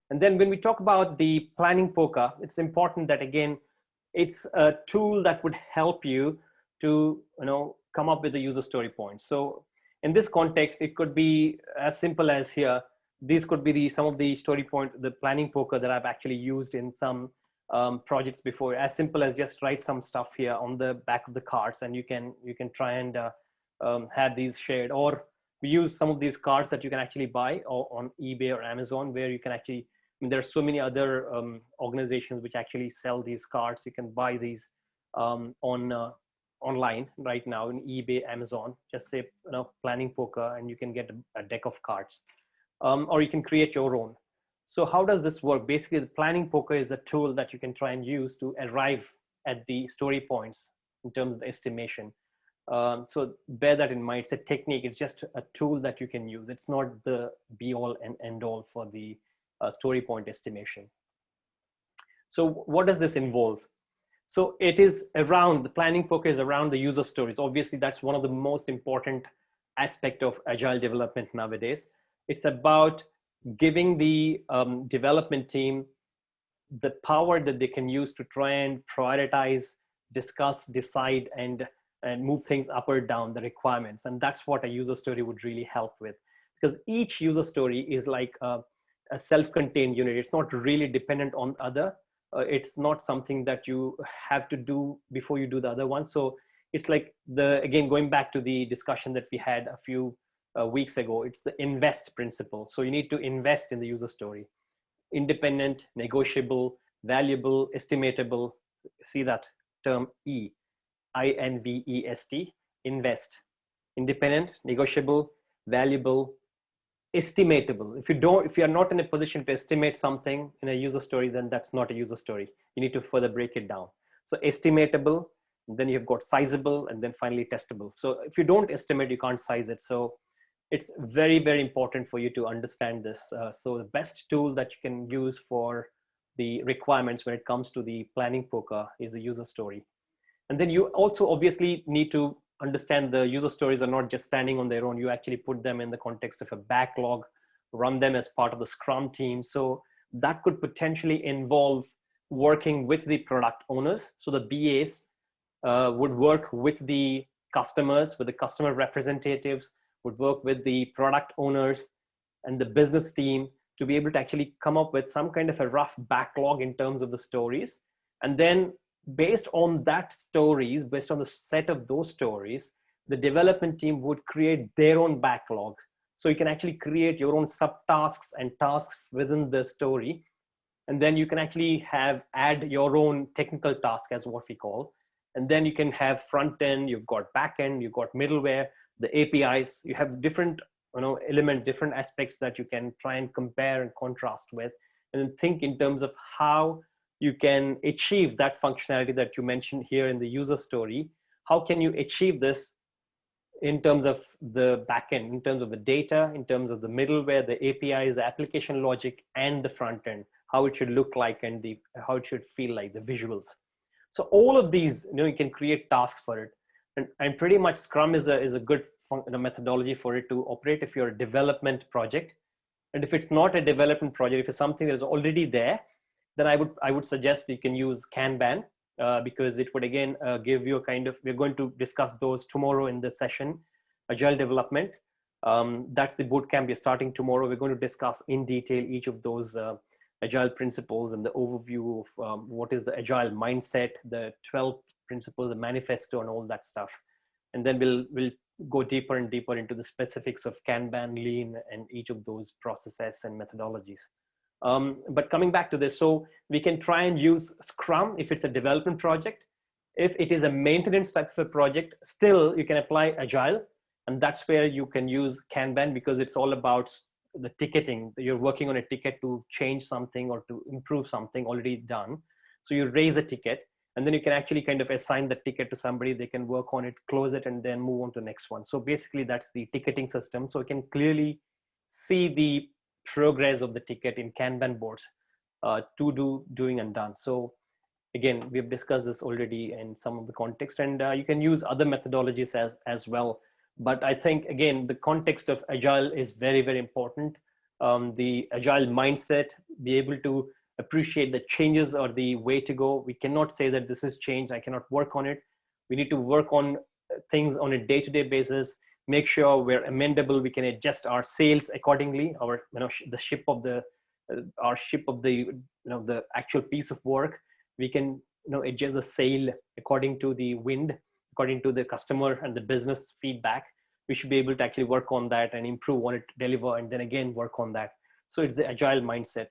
And then when we talk about the planning poker, it's important that, again, it's a tool that would help you to, come up with the user story points. So in this context, it could be as simple as here. These could be some of the story point, the planning poker that I've actually used in some projects before. As simple as just write some stuff here on the back of the cards, and you can try and have these shared. Or we use some of these cards that you can actually buy or on eBay or Amazon, where you can actually, there are so many other organizations which actually sell these cards. You can buy these online right now in eBay, Amazon. Just say planning poker, and you can get a deck of cards, or you can create your own. So how does this work? Basically, the planning poker is a tool that you can try and use to arrive at the story points in terms of the estimation. So bear that in mind. It's a technique. It's just a tool that you can use. It's not the be all and end all for the story point estimation. So what does this involve? So it is around, the planning poker is around the user stories. Obviously, that's one of the most important aspect of agile development nowadays. It's about giving the development team the power that they can use to try and prioritize, discuss, decide, and move things up or down the requirements. And that's what a user story would really help with, because each user story is like a self-contained unit. It's not really dependent on other. It's not something that you have to do before you do the other one. So it's like again, going back to the discussion that we had a few weeks ago, it's the invest principle. So you need to invest in the user story. Independent, negotiable, valuable, estimatable. See that term E, I-N-V-E-S-T, invest. Independent, negotiable, valuable, estimatable. If you are not in a position to estimate something in a user story, then that's not a user story. You need to further break it down. So estimatable, then you've got sizable, and then finally testable. So if you don't estimate, you can't size it. So it's very, very important for you to understand this. So the best tool that you can use for the requirements when it comes to the planning poker is a user story. And then you also obviously need to understand the user stories are not just standing on their own. You actually put them in the context of a backlog, run them as part of the Scrum team. So that could potentially involve working with the product owners. So the BAs would work with the customers, with the customer representatives, would work with the product owners and the business team to be able to actually come up with some kind of a rough backlog in terms of the stories. And then based on that stories, based on the set of those stories, the development team would create their own backlog. So you can actually create your own subtasks and tasks within the story. And then you can actually add your own technical task, as what we call. And then you can have front end, you've got back end, you've got middleware, the APIs, you have different elements, different aspects that you can try and compare and contrast with, and then think in terms of how you can achieve that functionality that you mentioned here in the user story. How can you achieve this in terms of the backend, in terms of the data, in terms of the middleware, the APIs, the application logic, and the front end, how it should look like, and how it should feel like, the visuals. So all of these, you can create tasks for it. And pretty much Scrum is a good methodology for it to operate if you're a development project. And if it's not a development project, if it's something that is already there, then I would suggest you can use Kanban, because it would again give you a kind of, we're going to discuss those tomorrow in the session, Agile development. That's the bootcamp we're starting tomorrow. We're going to discuss in detail each of those Agile principles and the overview of what is the Agile mindset, the 12 principles, the manifesto, and all that stuff. And then we'll go deeper and deeper into the specifics of Kanban, Lean, and each of those processes and methodologies. But coming back to this, so we can try and use Scrum if it's a development project. If it is a maintenance type of a project, still you can apply Agile, and that's where you can use Kanban, because it's all about the ticketing. You're working on a ticket to change something or to improve something already done. So you raise a ticket, and then you can actually kind of assign the ticket to somebody. They can work on it, close it, and then move on to the next one. So basically that's the ticketing system. So you can clearly see the progress of the ticket in Kanban boards, to do, doing, and done. So again, we've discussed this already in some of the context, and you can use other methodologies as well. But I think, again, the context of Agile is very, very important. the agile mindset, be able to appreciate the changes or the way to go. We cannot say that this is change, I cannot work on it. We need to work on things on a day-to-day basis, make sure we're amendable, we can adjust our sails accordingly, our, the ship of the our ship of the, the actual piece of work. We can, adjust the sail according to the wind, according to the customer and the business feedback. We should be able to actually work on that and improve on it, deliver, and then again work on that. So it's the agile mindset.